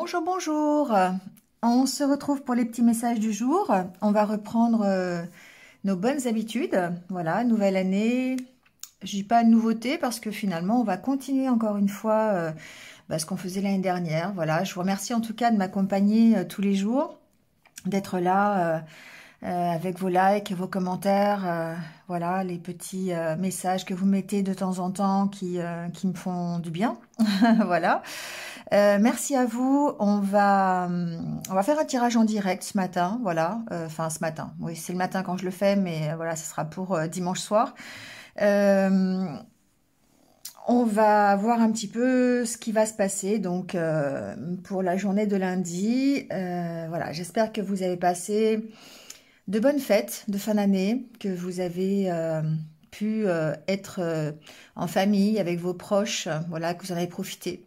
Bonjour, bonjour. On se retrouve pour les petits messages du jour. On va reprendre nos bonnes habitudes. Voilà, nouvelle année. Je dis pas nouveauté parce que finalement, on va continuer encore une fois ce qu'on faisait l'année dernière. Voilà, je vous remercie en tout cas de m'accompagner tous les jours, d'être là avec vos likes, vos commentaires, voilà, les petits messages que vous mettez de temps en temps qui me font du bien. Voilà. Merci à vous. On va faire un tirage en direct ce matin, voilà. Enfin, ce matin. Oui, c'est le matin quand je le fais, mais voilà, ce sera pour dimanche soir. On va voir un petit peu ce qui va se passer donc pour la journée de lundi. Voilà, j'espère que vous avez passé de bonnes fêtes de fin d'année, que vous avez pu être en famille avec vos proches, voilà, que vous en avez profité.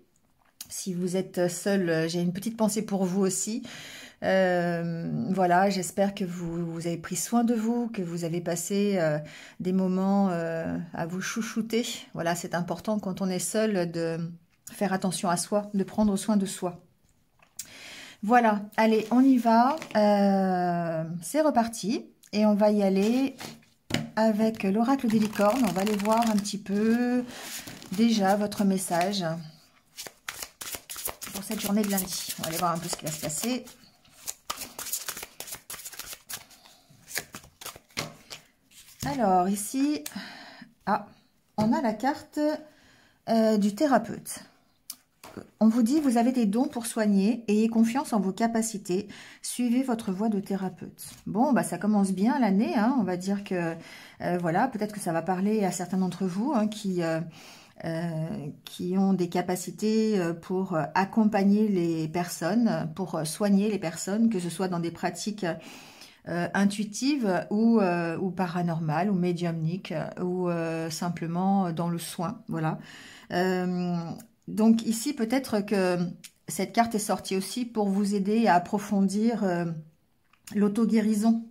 Si vous êtes seul, j'ai une petite pensée pour vous aussi. Voilà, j'espère que vous avez pris soin de vous, que vous avez passé des moments à vous chouchouter. Voilà, c'est important quand on est seul de faire attention à soi, de prendre soin de soi. Voilà, allez, on y va. C'est reparti. Et on va y aller avec l'oracle des licornes. On va aller voir un petit peu déjà votre message pour cette journée de lundi. On va aller voir un peu ce qui va se passer. Alors ici, on a la carte du thérapeute. On vous dit, vous avez des dons pour soigner, ayez confiance en vos capacités, suivez votre voie de thérapeute. Bon, ça commence bien l'année, hein, on va dire que, voilà, peut-être que ça va parler à certains d'entre vous hein, qui ont des capacités pour accompagner les personnes, pour soigner les personnes, que ce soit dans des pratiques intuitives ou paranormales, ou médiumniques, ou simplement dans le soin, voilà. Donc ici, peut-être que cette carte est sortie aussi pour vous aider à approfondir l'auto-guérison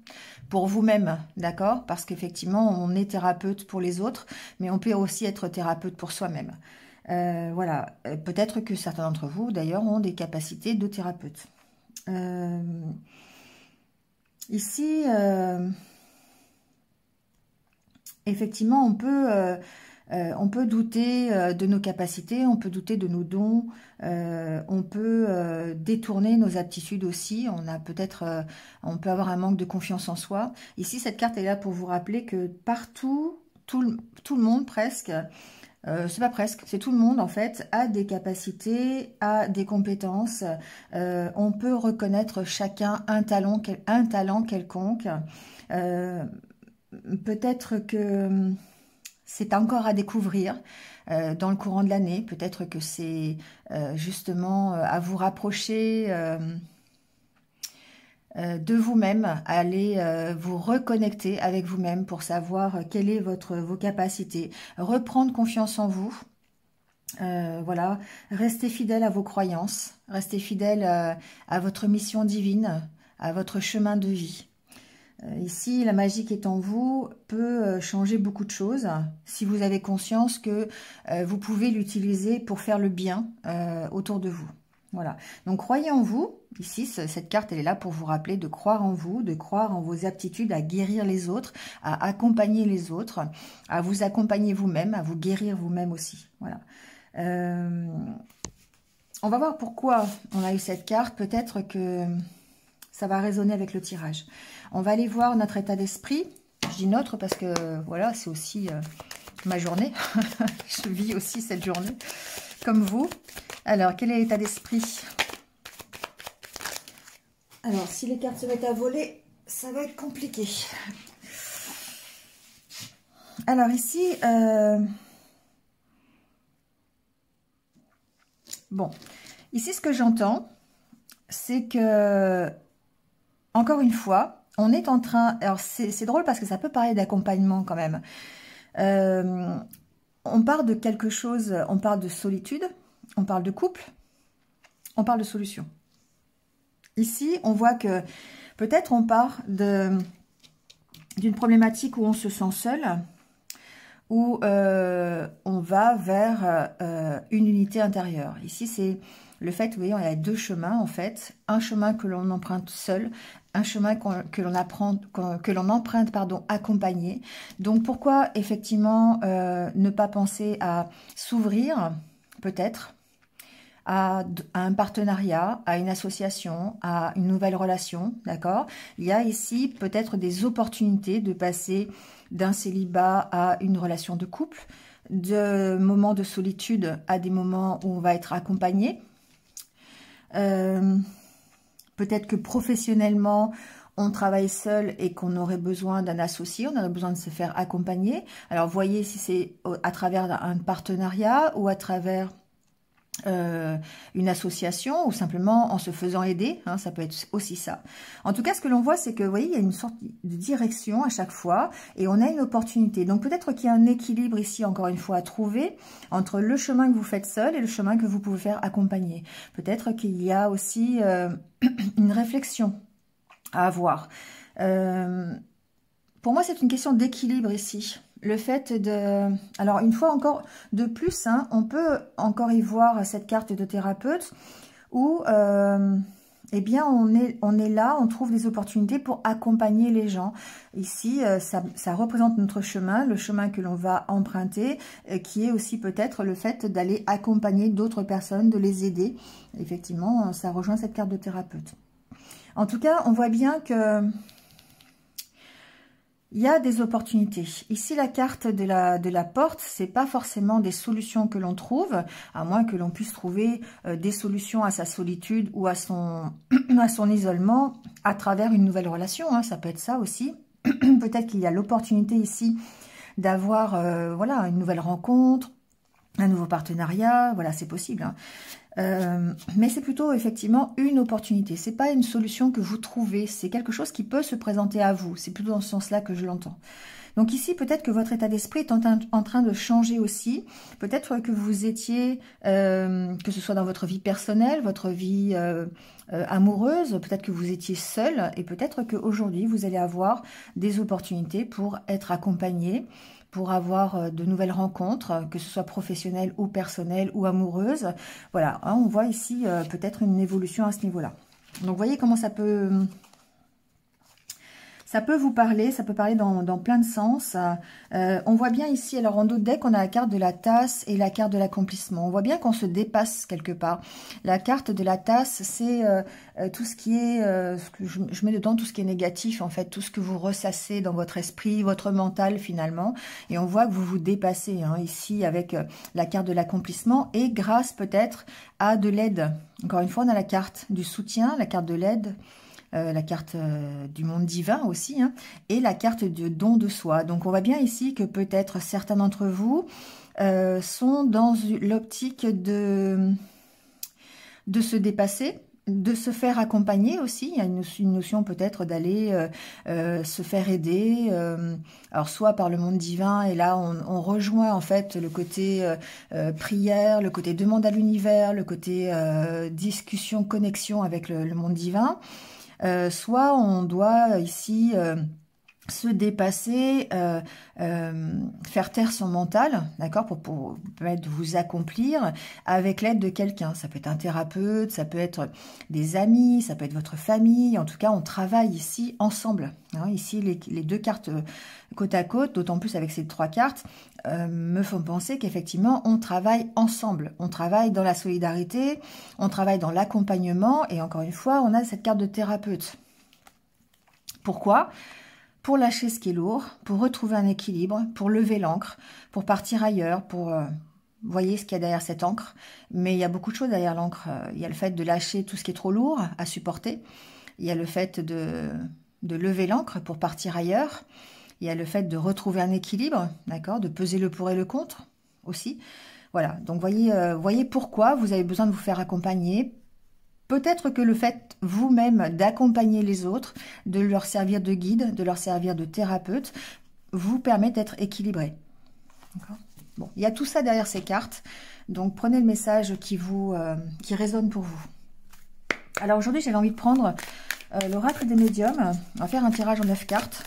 pour vous-même, d'accord? Parce qu'effectivement, on est thérapeute pour les autres, mais on peut aussi être thérapeute pour soi-même. Voilà, peut-être que certains d'entre vous, d'ailleurs, ont des capacités de thérapeute. Ici, effectivement, on peut douter de nos capacités, on peut douter de nos dons, on peut détourner nos aptitudes aussi. On peut avoir un manque de confiance en soi. Ici, cette carte est là pour vous rappeler que partout, tout le monde presque, c'est pas presque, c'est tout le monde en fait, a des capacités, a des compétences. On peut reconnaître chacun un talent quelconque. Peut-être que c'est encore à découvrir dans le courant de l'année. Peut-être que c'est justement à vous rapprocher de vous-même, aller vous reconnecter avec vous-même pour savoir quelle est vos capacités. Reprendre confiance en vous. Voilà, restez fidèle à vos croyances. Restez fidèle à votre mission divine, à votre chemin de vie. Ici, la magie qui est en vous peut changer beaucoup de choses si vous avez conscience que vous pouvez l'utiliser pour faire le bien autour de vous. Voilà. Donc, croyez en vous. Ici, cette carte, elle est là pour vous rappeler de croire en vous, de croire en vos aptitudes à guérir les autres, à accompagner les autres, à vous accompagner vous-même, à vous guérir vous-même aussi. Voilà. On va voir pourquoi on a eu cette carte. Peut-être que ça va résonner avec le tirage. On va aller voir notre état d'esprit. Je dis notre parce que voilà, c'est aussi ma journée. Je vis aussi cette journée comme vous. Alors, quel est l'état d'esprit? Alors, si les cartes se mettent à voler, ça va être compliqué. Alors ici, bon, ici ce que j'entends, c'est que, encore une fois, on est en train... Alors, c'est drôle parce que ça peut parler d'accompagnement quand même. On parle de quelque chose, on parle de solitude, on parle de couple, on parle de solution. Ici, on voit que peut-être on part d'une problématique où on se sent seul, où on va vers une unité intérieure. Ici, c'est Le fait, vous voyez, il y a deux chemins en fait. Un chemin que l'on emprunte seul, un chemin que l'on emprunte, pardon, accompagné. Donc pourquoi effectivement ne pas penser à s'ouvrir, peut-être, à un partenariat, à une association, à une nouvelle relation, d'accord? Il y a ici peut-être des opportunités de passer d'un célibat à une relation de couple, de moments de solitude à des moments où on va être accompagné. Peut-être que professionnellement, on travaille seul et qu'on aurait besoin d'un associé, on aurait besoin de se faire accompagner. Alors, voyez si c'est à travers un partenariat ou à travers une association ou simplement en se faisant aider, hein, ça peut être aussi ça. En tout cas, ce que l'on voit, c'est que, vous voyez, il y a une sorte de direction à chaque fois et on a une opportunité. Donc, peut-être qu'il y a un équilibre ici, encore une fois, à trouver entre le chemin que vous faites seul et le chemin que vous pouvez faire accompagner. Peut-être qu'il y a aussi une réflexion à avoir. Pour moi, c'est une question d'équilibre ici. Le fait de... Alors, une fois encore de plus, hein, on peut encore y voir cette carte de thérapeute où, eh bien, on est là, on trouve des opportunités pour accompagner les gens. Ici, ça représente notre chemin, le chemin que l'on va emprunter, qui est aussi peut-être le fait d'aller accompagner d'autres personnes, de les aider. Effectivement, ça rejoint cette carte de thérapeute. En tout cas, on voit bien que... il y a des opportunités. Ici, la carte de la porte, c'est pas forcément des solutions que l'on trouve, à moins que l'on puisse trouver des solutions à sa solitude ou à son, à son isolement à travers une nouvelle relation. Hein, ça peut être ça aussi. Peut-être qu'il y a l'opportunité ici d'avoir voilà, une nouvelle rencontre, un nouveau partenariat. Voilà, c'est possible. Hein. Mais c'est plutôt effectivement une opportunité. C'est pas une solution que vous trouvez, c'est quelque chose qui peut se présenter à vous. C'est plutôt dans ce sens-là que je l'entends. Donc ici, peut-être que votre état d'esprit est en train de changer aussi. Peut-être que vous étiez, que ce soit dans votre vie personnelle, votre vie amoureuse, peut-être que vous étiez seul et peut-être qu'aujourd'hui, vous allez avoir des opportunités pour être accompagné, pour avoir de nouvelles rencontres, que ce soit professionnelles ou personnelles ou amoureuses. Voilà, hein, on voit ici peut-être une évolution à ce niveau-là. Donc, vous voyez comment ça peut vous parler, ça peut parler dans plein de sens. On voit bien ici, alors en d'autres decks, on a la carte de la tasse et la carte de l'accomplissement. On voit bien qu'on se dépasse quelque part. La carte de la tasse, c'est tout ce qui est, ce que je mets dedans tout ce qui est négatif, en fait, tout ce que vous ressassez dans votre esprit, votre mental finalement. Et on voit que vous vous dépassez hein, ici avec la carte de l'accomplissement et grâce peut-être à de l'aide. Encore une fois, on a la carte du soutien, la carte de l'aide. La carte du monde divin aussi, hein, et la carte de don de soi. Donc, on voit bien ici que peut-être certains d'entre vous sont dans l'optique de se dépasser, de se faire accompagner aussi. Il y a une notion peut-être d'aller se faire aider, alors soit par le monde divin, et là on rejoint en fait le côté prière, le côté demande à l'univers, le côté discussion, connexion avec le monde divin. Soit on doit ici se dépasser, faire taire son mental, d'accord, pour permettre de vous accomplir avec l'aide de quelqu'un. Ça peut être un thérapeute, ça peut être des amis, ça peut être votre famille. En tout cas, on travaille ici ensemble. Hein, ici, les deux cartes côte à côte, d'autant plus avec ces trois cartes, me font penser qu'effectivement, on travaille ensemble. On travaille dans la solidarité, on travaille dans l'accompagnement. Et encore une fois, on a cette carte de thérapeute. Pourquoi ? Pour lâcher ce qui est lourd, pour retrouver un équilibre, pour lever l'ancre, pour partir ailleurs, pour... voyez ce qu'il y a derrière cette encre. Mais il y a beaucoup de choses derrière l'encre. Il y a le fait de lâcher tout ce qui est trop lourd à supporter. Il y a le fait de lever l'ancre pour partir ailleurs. Il y a le fait de retrouver un équilibre, d'accord, de peser le pour et le contre aussi. Voilà, donc voyez pourquoi vous avez besoin de vous faire accompagner. Peut-être que le fait vous-même d'accompagner les autres, de leur servir de guide, de leur servir de thérapeute, vous permet d'être équilibré. Bon, il y a tout ça derrière ces cartes, donc prenez le message qui résonne pour vous. Alors aujourd'hui, j'avais envie de prendre l'oracle des médiums. On va faire un tirage en 9 cartes.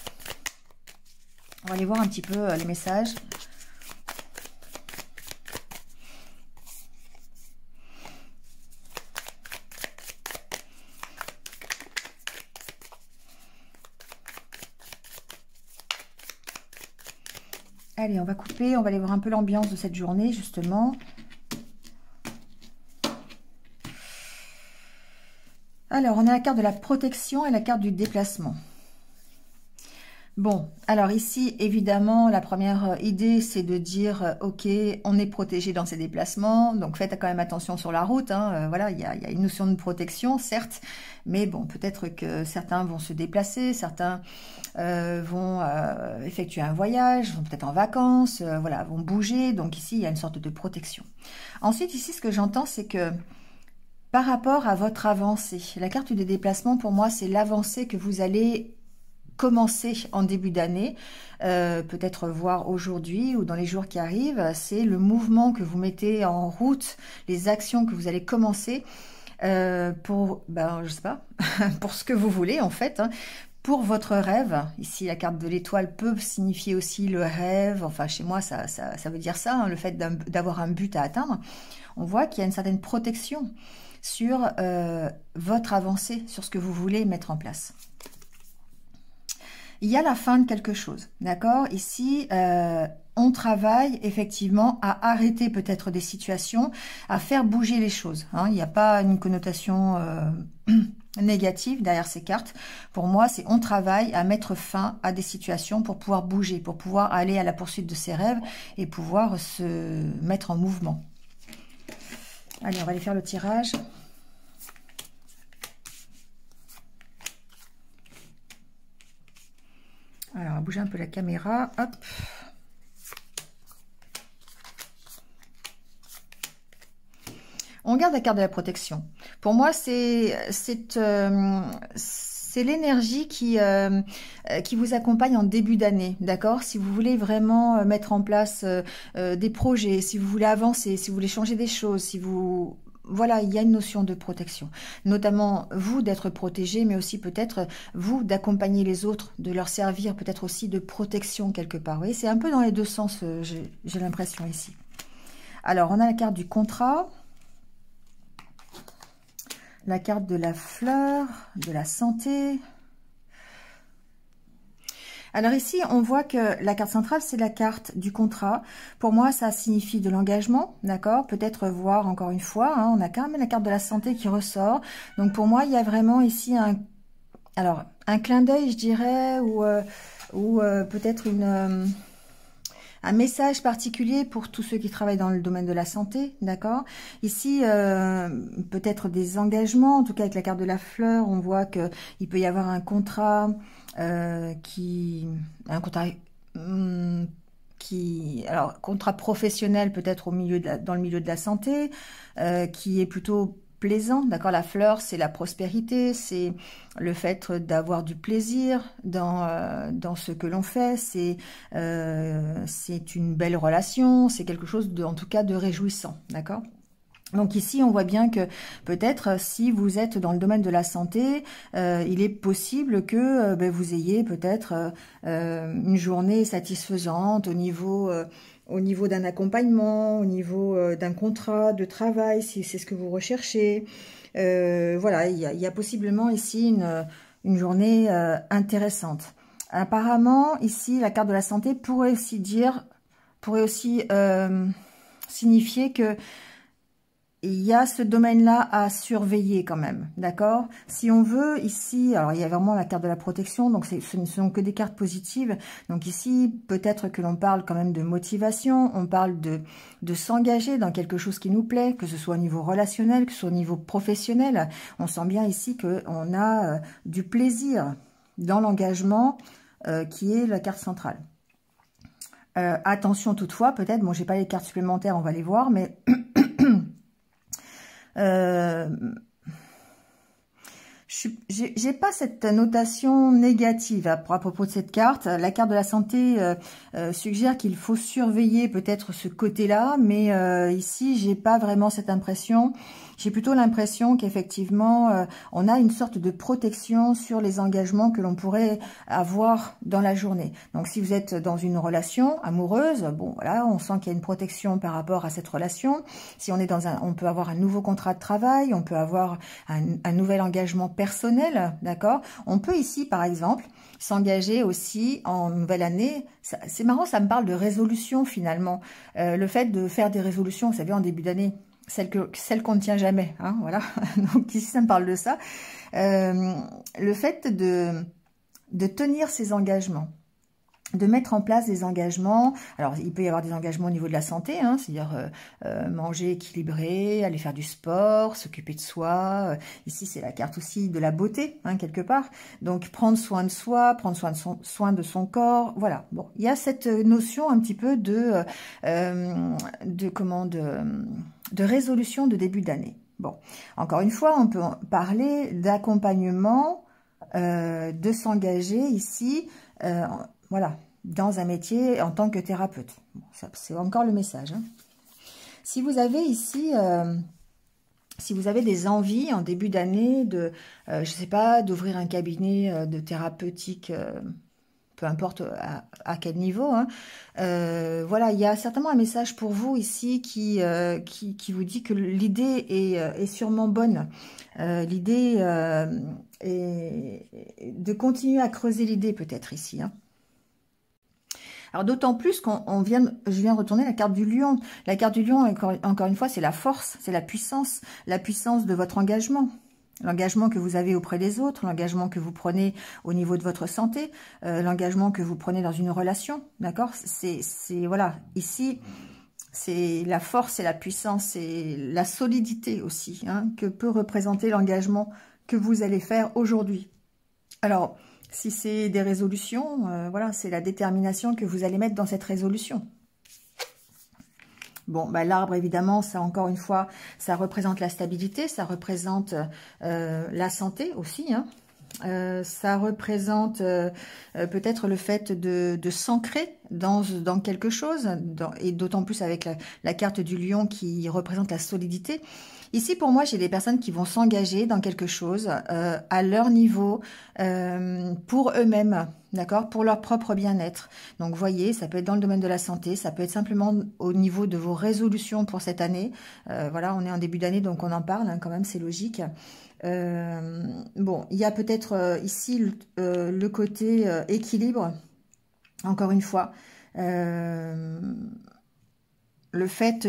On va aller voir un petit peu les messages. Allez, on va couper, on va aller voir un peu l'ambiance de cette journée, justement. Alors, on a la carte de la protection et la carte du déplacement. Bon, alors ici, évidemment, la première idée, c'est de dire, ok, on est protégé dans ces déplacements, donc faites quand même attention sur la route, hein, voilà, il y a une notion de protection, certes, mais bon, peut-être que certains vont se déplacer, certains vont effectuer un voyage, vont peut-être en vacances, voilà, vont bouger, donc ici, il y a une sorte de protection. Ensuite, ici, ce que j'entends, c'est que par rapport à votre avancée, la carte du déplacement, pour moi, c'est l'avancée que vous allez commencer en début d'année, peut-être voir aujourd'hui ou dans les jours qui arrivent, c'est le mouvement que vous mettez en route, les actions que vous allez commencer pour, je sais pas, pour ce que vous voulez en fait, hein, pour votre rêve. Ici, la carte de l'étoile peut signifier aussi le rêve, enfin chez moi ça veut dire ça, hein, le fait d'avoir un but à atteindre. On voit qu'il y a une certaine protection sur votre avancée, sur ce que vous voulez mettre en place. Il y a la fin de quelque chose, d'accord? Ici, on travaille effectivement à arrêter peut-être des situations, à faire bouger les choses, hein. Il n'y a pas une connotation négative derrière ces cartes. Pour moi, c'est on travaille à mettre fin à des situations pour pouvoir bouger, pour pouvoir aller à la poursuite de ses rêves et pouvoir se mettre en mouvement. Allez, on va aller faire le tirage. Alors, on va bouger un peu la caméra. Hop. On garde la carte de la protection. Pour moi, c'est l'énergie qui vous accompagne en début d'année, d'accord? Si vous voulez vraiment mettre en place des projets, si vous voulez avancer, si vous voulez changer des choses, si vous... Voilà, il y a une notion de protection, notamment vous d'être protégé, mais aussi peut-être vous d'accompagner les autres, de leur servir peut-être aussi de protection quelque part. Vous voyez, c'est un peu dans les deux sens, j'ai l'impression ici. Alors, on a la carte du contrat, la carte de la fleur, de la santé. Alors ici, on voit que la carte centrale, c'est la carte du contrat. Pour moi, ça signifie de l'engagement, d'accord? Peut-être voir encore une fois, hein, on a quand même la carte de la santé qui ressort. Donc pour moi, il y a vraiment ici un clin d'œil, je dirais, ou peut-être un message particulier pour tous ceux qui travaillent dans le domaine de la santé, d'accord? Ici, peut-être des engagements, en tout cas avec la carte de la fleur, on voit qu'il peut y avoir un contrat contrat professionnel peut-être dans le milieu de la santé, qui est plutôt plaisant, d'accord? La fleur, c'est la prospérité, c'est le fait d'avoir du plaisir dans ce que l'on fait, c'est une belle relation, c'est quelque chose en tout cas de réjouissant, d'accord? Donc ici, on voit bien que peut-être si vous êtes dans le domaine de la santé, il est possible que vous ayez peut-être une journée satisfaisante au niveau d'un accompagnement, au niveau d'un contrat de travail, si c'est ce que vous recherchez. Voilà, il y a possiblement ici une journée intéressante. Apparemment, ici, la carte de la santé pourrait aussi signifier que il y a ce domaine-là à surveiller quand même, d'accord? Si on veut, ici, alors il y a vraiment la carte de la protection, donc ce ne sont que des cartes positives. Donc ici, peut-être que l'on parle quand même de motivation, on parle de s'engager dans quelque chose qui nous plaît, que ce soit au niveau relationnel, que ce soit au niveau professionnel. On sent bien ici qu'on a du plaisir dans l'engagement qui est la carte centrale. Attention toutefois, peut-être, bon, j'ai pas les cartes supplémentaires, on va les voir, mais... j'ai pas cette notation négative à propos de cette carte. La carte de la santé suggère qu'il faut surveiller peut-être ce côté-là, mais ici j'ai pas vraiment cette impression. J'ai plutôt l'impression qu'effectivement, on a une sorte de protection sur les engagements que l'on pourrait avoir dans la journée. Donc, si vous êtes dans une relation amoureuse, bon, voilà, on sent qu'il y a une protection par rapport à cette relation. Si on est on peut avoir un nouveau contrat de travail, on peut avoir un nouvel engagement personnel, d'accord? On peut ici, par exemple, s'engager aussi en nouvelle année. C'est marrant, ça me parle de résolution finalement. Le fait de faire des résolutions, vous savez, en début d'année, celle qu'on ne tient jamais, hein, voilà. Donc ici, ça me parle de ça. Le fait de tenir ses engagements, de mettre en place des engagements. Alors, il peut y avoir des engagements au niveau de la santé, hein, c'est-à-dire manger équilibré, aller faire du sport, s'occuper de soi. Ici, c'est la carte aussi de la beauté, hein, quelque part. Donc, prendre soin de soi, prendre soin de son corps. Voilà. Bon, il y a cette notion un petit peu de résolution de début d'année. Bon, encore une fois, on peut parler d'accompagnement, de s'engager ici. Voilà, dans un métier en tant que thérapeute. Bon, c'est encore le message. Hein. Si vous avez ici, si vous avez des envies en début d'année de, je sais pas, d'ouvrir un cabinet de thérapeutique, peu importe à quel niveau, hein, voilà, il y a certainement un message pour vous ici qui vous dit que l'idée est sûrement bonne. L'idée est de continuer à creuser l'idée peut-être ici, hein. Alors d'autant plus je viens de retourner la carte du lion. La carte du lion, encore une fois, c'est la force, c'est la puissance de votre engagement. L'engagement que vous avez auprès des autres, l'engagement que vous prenez au niveau de votre santé, l'engagement que vous prenez dans une relation, d'accord? Voilà, ici, c'est la force et la puissance et la solidité aussi, hein, que peut représenter l'engagement que vous allez faire aujourd'hui. Alors, si c'est des résolutions, voilà, c'est la détermination que vous allez mettre dans cette résolution. Bon, bah, l'arbre, évidemment, ça, encore une fois, ça représente la stabilité, ça représente la santé aussi, hein. Ça représente peut-être le fait de s'ancrer dans quelque chose, et d'autant plus avec la carte du lion qui représente la solidité. Ici, pour moi, j'ai des personnes qui vont s'engager dans quelque chose à leur niveau, pour eux-mêmes, d'accord, pour leur propre bien-être. Donc, vous voyez, ça peut être dans le domaine de la santé, ça peut être simplement au niveau de vos résolutions pour cette année. Voilà, on est en début d'année, donc on en parle, hein, quand même, c'est logique. Bon, il y a peut-être ici le côté équilibre, encore une fois. Le fait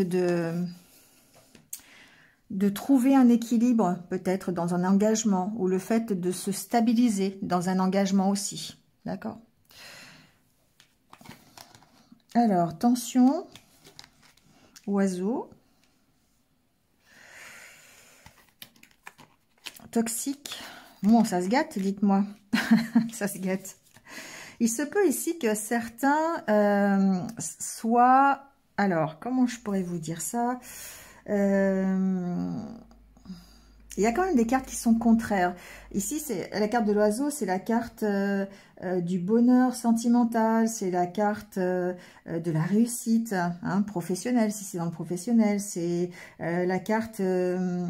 de trouver un équilibre peut-être dans un engagement, ou le fait de se stabiliser dans un engagement aussi. D'accord? Alors, tension, oiseau, toxique. Bon, ça se gâte, dites-moi. Ça se gâte. Il se peut ici que certains soient... Alors, comment je pourrais vous dire ça? Il y a quand même des cartes qui sont contraires. Ici, c'est la carte de l'oiseau, c'est la carte du bonheur sentimental, c'est la carte de la réussite, hein, professionnelle, si c'est dans le professionnel, c'est la carte de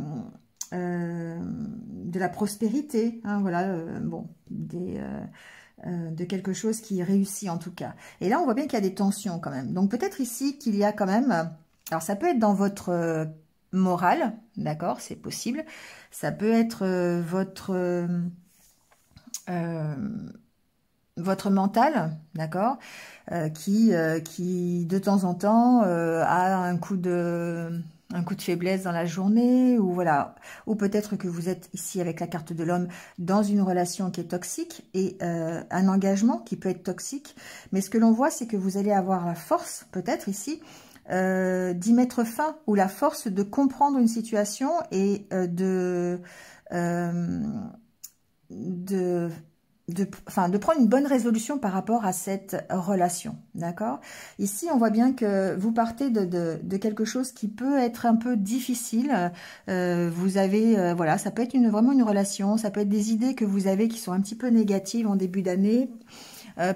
la prospérité, hein, voilà, bon, de quelque chose qui réussit en tout cas. Et là, on voit bien qu'il y a des tensions quand même. Donc peut-être ici qu'il y a quand même... Alors ça peut être dans votre morale, d'accord, c'est possible. Ça peut être votre mental, d'accord, qui de temps en temps a un coup de faiblesse dans la journée, ou voilà, ou peut-être que vous êtes ici avec la carte de l'homme dans une relation qui est toxique et un engagement qui peut être toxique. Mais ce que l'on voit, c'est que vous allez avoir la force, peut-être ici, d'y mettre fin, ou la force de comprendre une situation et de prendre une bonne résolution par rapport à cette relation, d'accord? Ici, on voit bien que vous partez de quelque chose qui peut être un peu difficile. Vous avez, voilà, ça peut être vraiment une relation, ça peut être des idées que vous avez qui sont un petit peu négatives en début d'année.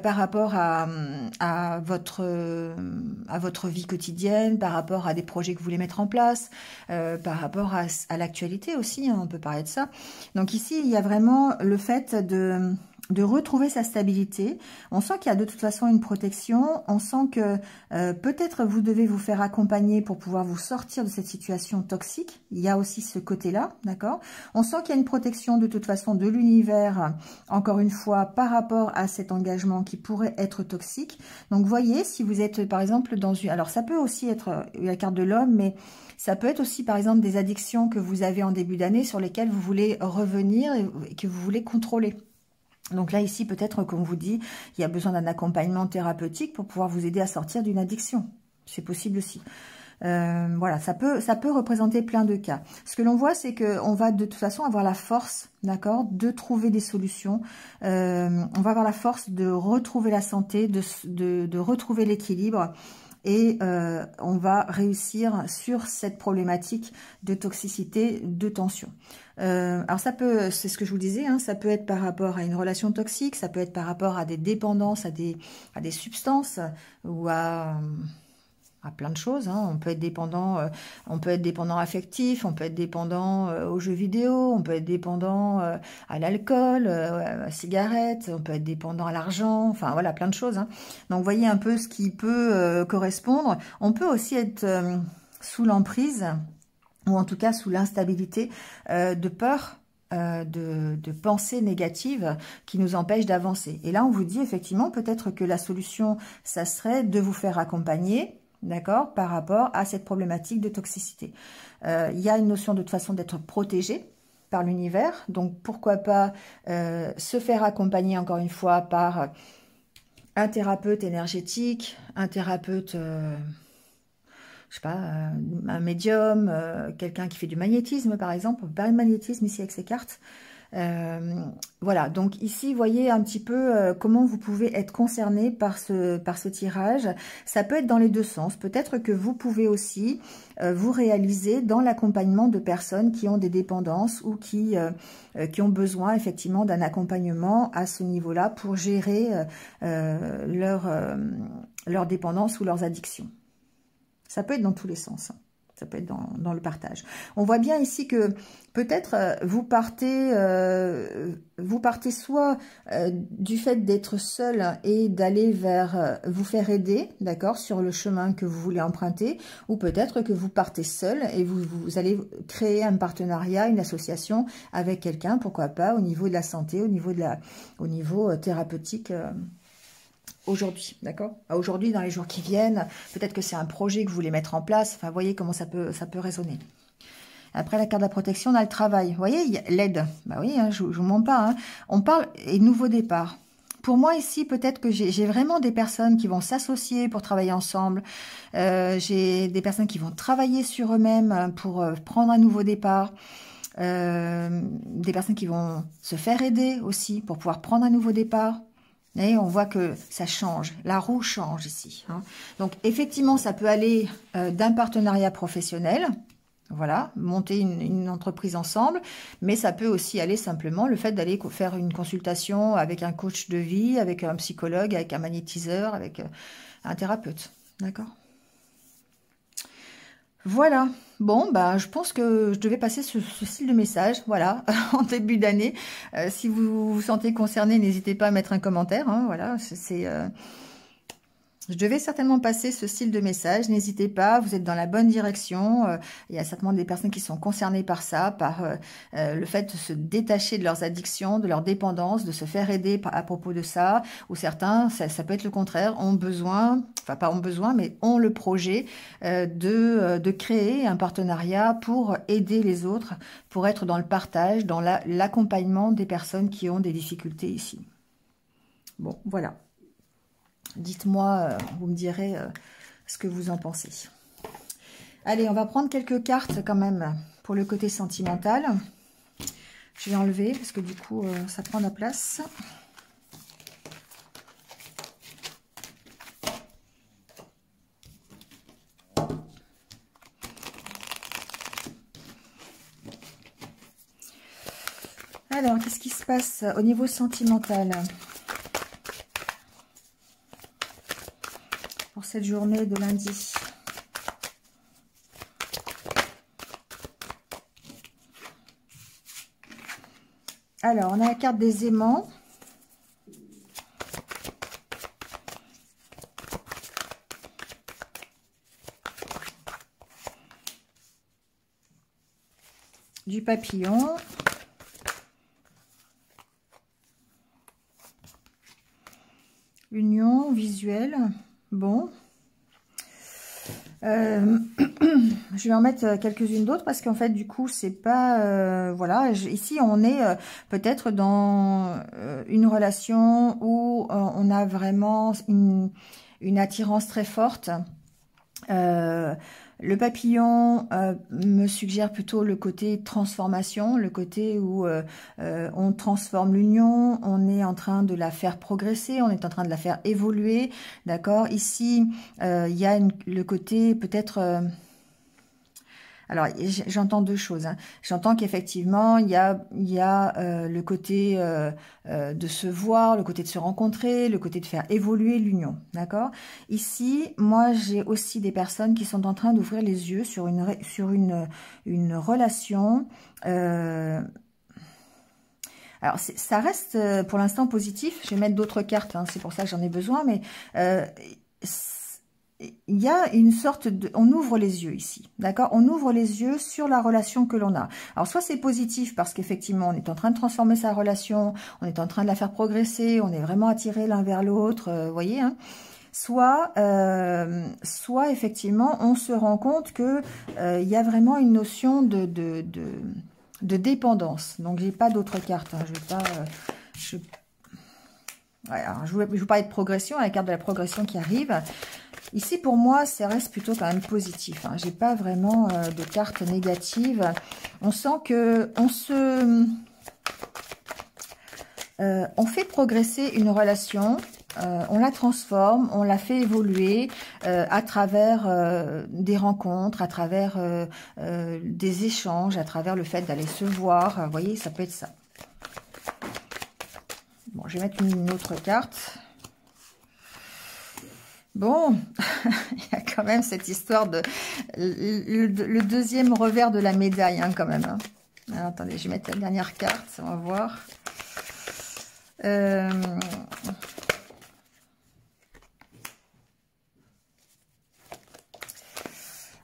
par rapport à votre vie quotidienne, par rapport à des projets que vous voulez mettre en place, par rapport à l'actualité aussi, hein, on peut parler de ça. Donc ici, il y a vraiment le fait de retrouver sa stabilité. On sent qu'il y a de toute façon une protection. On sent que peut-être vous devez vous faire accompagner pour pouvoir vous sortir de cette situation toxique. Il y a aussi ce côté-là, d'accord? On sent qu'il y a une protection de toute façon de l'univers, encore une fois, par rapport à cet engagement qui pourrait être toxique. Donc, voyez, si vous êtes, par exemple, dans une... Alors, ça peut aussi être la carte de l'homme, mais ça peut être aussi, par exemple, des addictions que vous avez en début d'année sur lesquelles vous voulez revenir et que vous voulez contrôler. Donc là, ici, peut-être, comme vous dit, il y a besoin d'un accompagnement thérapeutique pour pouvoir vous aider à sortir d'une addiction. C'est possible aussi. Voilà, ça peut représenter plein de cas. Ce que l'on voit, c'est qu'on va de toute façon avoir la force, d'accord, de trouver des solutions. On va avoir la force de retrouver la santé, de retrouver l'équilibre. Et on va réussir sur cette problématique de toxicité, de tension. Alors ça peut, c'est ce que je vous disais, hein, ça peut être par rapport à une relation toxique, ça peut être par rapport à des dépendances, à des substances ou à plein de choses, hein. On peut être dépendant affectif, on peut être dépendant aux jeux vidéo, on peut être dépendant à l'alcool, à la cigarette, on peut être dépendant à l'argent, enfin voilà, plein de choses, hein. Donc voyez un peu ce qui peut correspondre. On peut aussi être sous l'emprise, ou en tout cas sous l'instabilité de peur, de pensées négatives qui nous empêchent d'avancer. Et là, on vous dit effectivement peut-être que la solution, ça serait de vous faire accompagner, d'accord, par rapport à cette problématique de toxicité. Il y a une notion de toute façon d'être protégé par l'univers, donc pourquoi pas se faire accompagner encore une fois par un thérapeute énergétique, un thérapeute, je sais pas, un médium, quelqu'un qui fait du magnétisme par exemple, on peut parler de magnétisme ici avec ces cartes. Voilà, donc ici, voyez un petit peu comment vous pouvez être concerné par ce tirage. Ça peut être dans les deux sens. Peut-être que vous pouvez aussi vous réaliser dans l'accompagnement de personnes qui ont des dépendances ou qui ont besoin effectivement d'un accompagnement à ce niveau-là pour gérer leur dépendance ou leurs addictions. Ça peut être dans tous les sens. Ça peut être dans le partage. On voit bien ici que peut-être vous partez soit du fait d'être seul et d'aller vers vous faire aider, d'accord, sur le chemin que vous voulez emprunter, ou peut-être que vous partez seul et vous allez créer un partenariat, une association avec quelqu'un, pourquoi pas, au niveau de la santé, au niveau thérapeutique. Aujourd'hui, d'accord? Aujourd'hui, dans les jours qui viennent, peut-être que c'est un projet que vous voulez mettre en place. Enfin, voyez comment ça peut résonner. Après, la carte de la protection, on a le travail. Vous voyez, l'aide. Bah oui, hein, je vous mens pas. Hein. On parle et nouveau départ. Pour moi, ici, peut-être que j'ai vraiment des personnes qui vont s'associer pour travailler ensemble. J'ai des personnes qui vont travailler sur eux-mêmes pour prendre un nouveau départ. Des personnes qui vont se faire aider aussi pour pouvoir prendre un nouveau départ. Et on voit que ça change, la roue change ici. Hein. Donc effectivement, ça peut aller d'un partenariat professionnel, voilà, monter une entreprise ensemble, mais ça peut aussi aller simplement le fait d'aller faire une consultation avec un coach de vie, avec un psychologue, avec un magnétiseur, avec un thérapeute, d'accord ? Voilà, bon, bah, je pense que je devais passer ce style de message, voilà, en début d'année. Si vous vous sentez concerné, n'hésitez pas à mettre un commentaire, hein, voilà, je devais certainement passer ce style de message, n'hésitez pas, vous êtes dans la bonne direction. Il y a certainement des personnes qui sont concernées par ça, par le fait de se détacher de leurs addictions, de leur dépendance, de se faire aider à propos de ça, ou certains, ça peut être le contraire, ont besoin, enfin pas ont besoin, mais ont le projet de créer un partenariat pour aider les autres, pour être dans le partage, dans l'accompagnement des personnes qui ont des difficultés ici. Bon, voilà. Dites-moi, vous me direz ce que vous en pensez. Allez, on va prendre quelques cartes quand même pour le côté sentimental. Je vais enlever parce que du coup, ça prend la place. Alors, qu'est-ce qui se passe au niveau sentimental ? cette journée de lundi. Alors, on a la carte des aimants. Du papillon. Union visuelle. Bon. Je vais en mettre quelques-unes d'autres parce qu'en fait, du coup, c'est pas... voilà, ici, on est peut-être dans une relation où on a vraiment une attirance très forte. Le papillon me suggère plutôt le côté transformation, le côté où on transforme l'union, on est en train de la faire progresser, on est en train de la faire évoluer, d'accord. Ici, il y a le côté peut-être... alors, j'entends deux choses. Hein. J'entends qu'effectivement, il y a le côté de se voir, le côté de se rencontrer, le côté de faire évoluer l'union. D'accord? Ici, moi, j'ai aussi des personnes qui sont en train d'ouvrir les yeux sur une relation. Alors, ça reste pour l'instant positif. Je vais mettre d'autres cartes. Hein, c'est pour ça que j'en ai besoin. Mais... il y a une sorte de... On ouvre les yeux ici, d'accord? On ouvre les yeux sur la relation que l'on a. Alors, soit c'est positif parce qu'effectivement, on est en train de transformer sa relation, on est en train de la faire progresser, on est vraiment attirés l'un vers l'autre, vous voyez, hein? Soit effectivement, on se rend compte que il y a vraiment une notion de dépendance. Donc, j'ai pas d'autres cartes, hein. Je vais pas... Ouais, alors, je vous parlais de progression, la carte de la progression qui arrive. Ici, pour moi, ça reste plutôt quand même positif. Hein. J'ai pas vraiment de cartes négatives. On sent que on fait progresser une relation, on la transforme, on la fait évoluer à travers des rencontres, à travers des échanges, à travers le fait d'aller se voir. Vous voyez, ça peut être ça. Bon, je vais mettre une autre carte. Bon, il y a quand même cette histoire de... Le deuxième revers de la médaille, hein, quand même. Hein. Alors, attendez, je vais mettre la dernière carte, on va voir.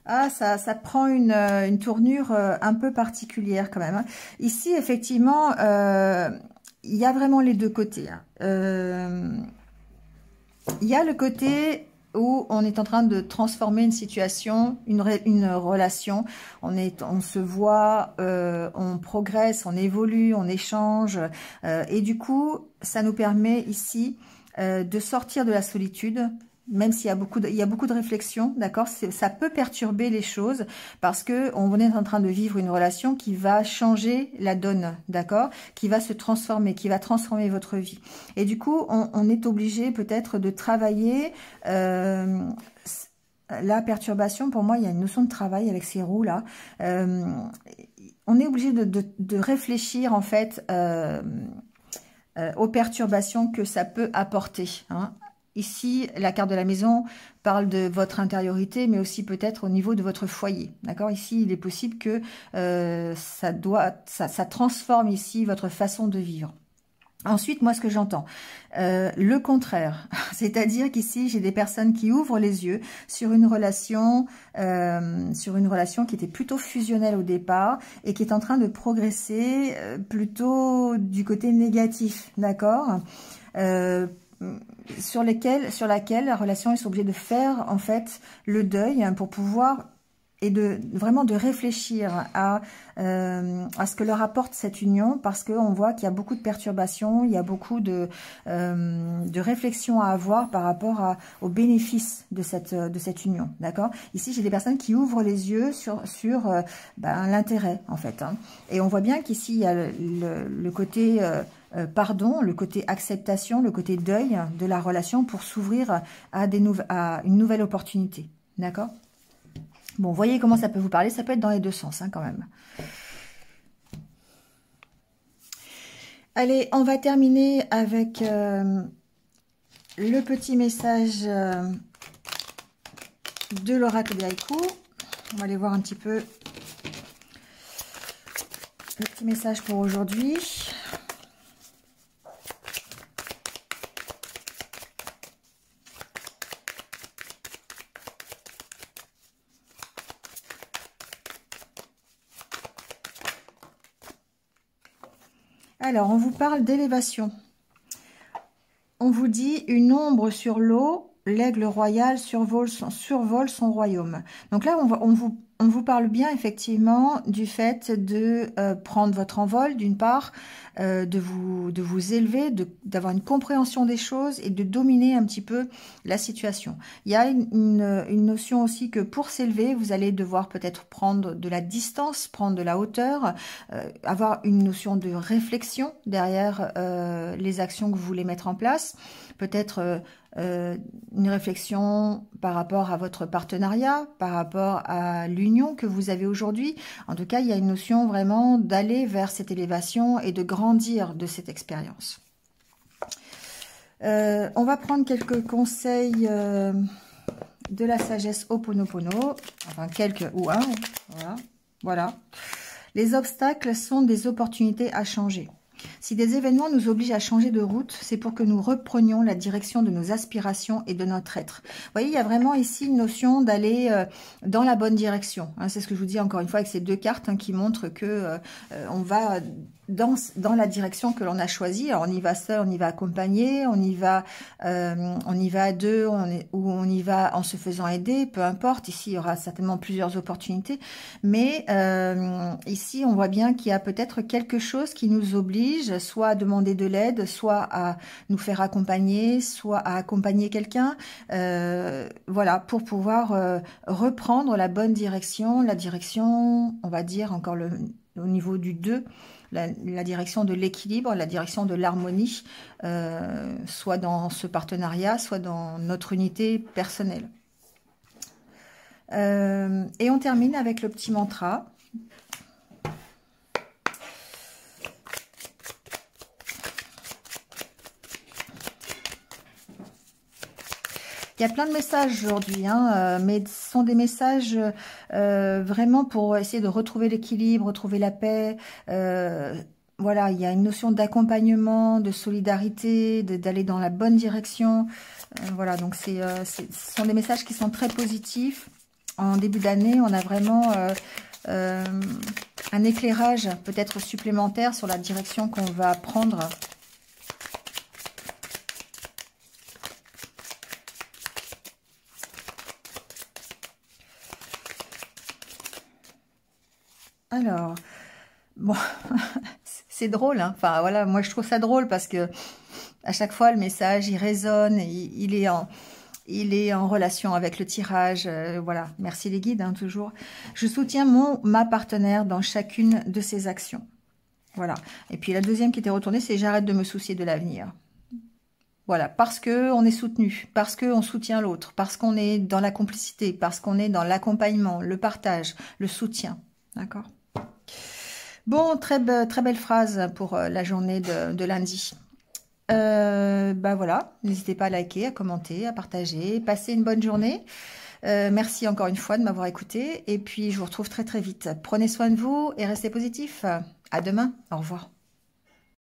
Ah, ça prend une tournure un peu particulière, quand même. Hein. Ici, effectivement, il y a vraiment les deux côtés. Hein. Il y a le côté où on est en train de transformer une situation, une relation. On se voit, on progresse, on évolue, on échange. Et du coup, ça nous permet ici de sortir de la solitude. Même s'il y a beaucoup de réflexion, d'accord, ça peut perturber les choses parce que on est en train de vivre une relation qui va changer la donne, d'accord, qui va se transformer, qui va transformer votre vie. Et du coup, on est obligé peut-être de travailler. La perturbation, pour moi, il y a une notion de travail avec ces roues là. On est obligé de réfléchir en fait aux perturbations que ça peut apporter. Hein. Ici, la carte de la maison parle de votre intériorité, mais aussi peut-être au niveau de votre foyer. D'accord? Ici, il est possible que ça transforme ici votre façon de vivre. Ensuite, moi, ce que j'entends, le contraire, c'est-à-dire qu'ici, j'ai des personnes qui ouvrent les yeux sur une relation qui était plutôt fusionnelle au départ et qui est en train de progresser plutôt du côté négatif, d'accord, sur laquelle la relation est obligée de faire en fait le deuil pour pouvoir et vraiment de réfléchir à ce que leur apporte cette union, parce qu'on voit qu'il y a beaucoup de perturbations, il y a beaucoup de réflexions à avoir par rapport aux bénéfices de cette union, d'accord. Ici, j'ai des personnes qui ouvrent les yeux sur l'intérêt, en fait. Hein. Et on voit bien qu'ici, il y a le côté... pardon, le côté acceptation, le côté deuil de la relation pour s'ouvrir à une nouvelle opportunité. D'accord? Bon, voyez comment ça peut vous parler. Ça peut être dans les deux sens, hein, quand même. Allez, on va terminer avec le petit message de l'oracle des haïkus. On va aller voir un petit peu le petit message pour aujourd'hui. Alors, on vous parle d'élévation. On vous dit une ombre sur l'eau, l'aigle royal survole son royaume. Donc là, on vous parle bien effectivement du fait de prendre votre envol d'une part, de vous élever, d'avoir une compréhension des choses et de dominer un petit peu la situation. Il y a une notion aussi que pour s'élever, vous allez devoir peut-être prendre de la distance, prendre de la hauteur, avoir une notion de réflexion derrière les actions que vous voulez mettre en place. Peut-être une réflexion par rapport à votre partenariat, par rapport à l'union que vous avez aujourd'hui. En tout cas, il y a une notion vraiment d'aller vers cette élévation et de grandir de cette expérience. On va prendre quelques conseils de la sagesse Ho'oponopono, enfin quelques ou un, voilà. Les obstacles sont des opportunités à changer. Si des événements nous obligent à changer de route, c'est pour que nous reprenions la direction de nos aspirations et de notre être. Vous voyez, il y a vraiment ici une notion d'aller dans la bonne direction. Hein, c'est ce que je vous dis encore une fois avec ces deux cartes qui montrent que on va dans la direction que l'on a choisie. Alors on y va seul, on y va accompagné, on y va à deux, ou on y va en se faisant aider, peu importe. Ici, il y aura certainement plusieurs opportunités. Mais ici, on voit bien qu'il y a peut-être quelque chose qui nous oblige soit à demander de l'aide, soit à nous faire accompagner, soit à accompagner quelqu'un. Voilà, pour pouvoir reprendre la bonne direction, la direction, on va dire encore au niveau du 2, la direction de l'équilibre, la direction de l'harmonie, soit dans ce partenariat, soit dans notre unité personnelle. Et on termine avec le petit mantra. Il y a plein de messages aujourd'hui, mais ce sont des messages vraiment pour essayer de retrouver l'équilibre, retrouver la paix. Voilà, il y a une notion d'accompagnement, de solidarité, d'aller dans la bonne direction. Voilà, donc ce sont des messages qui sont très positifs. En début d'année, on a vraiment un éclairage peut-être supplémentaire sur la direction qu'on va prendre. Alors, bon, c'est drôle, hein. Enfin voilà, moi je trouve ça drôle parce que à chaque fois le message il résonne, il est en relation avec le tirage. Voilà, merci les guides, toujours. Je soutiens ma partenaire dans chacune de ses actions. Voilà. Et puis la deuxième qui était retournée, c'est j'arrête de me soucier de l'avenir. Voilà, parce que on est soutenu, parce qu'on soutient l'autre, parce qu'on est dans la complicité, parce qu'on est dans l'accompagnement, le partage, le soutien. D'accord ? Bon, très belle phrase pour la journée de lundi. Voilà, n'hésitez pas à liker, à commenter, à partager. Passez une bonne journée. Merci encore une fois de m'avoir écouté. Et puis, je vous retrouve très vite. Prenez soin de vous et restez positifs. À demain. Au revoir.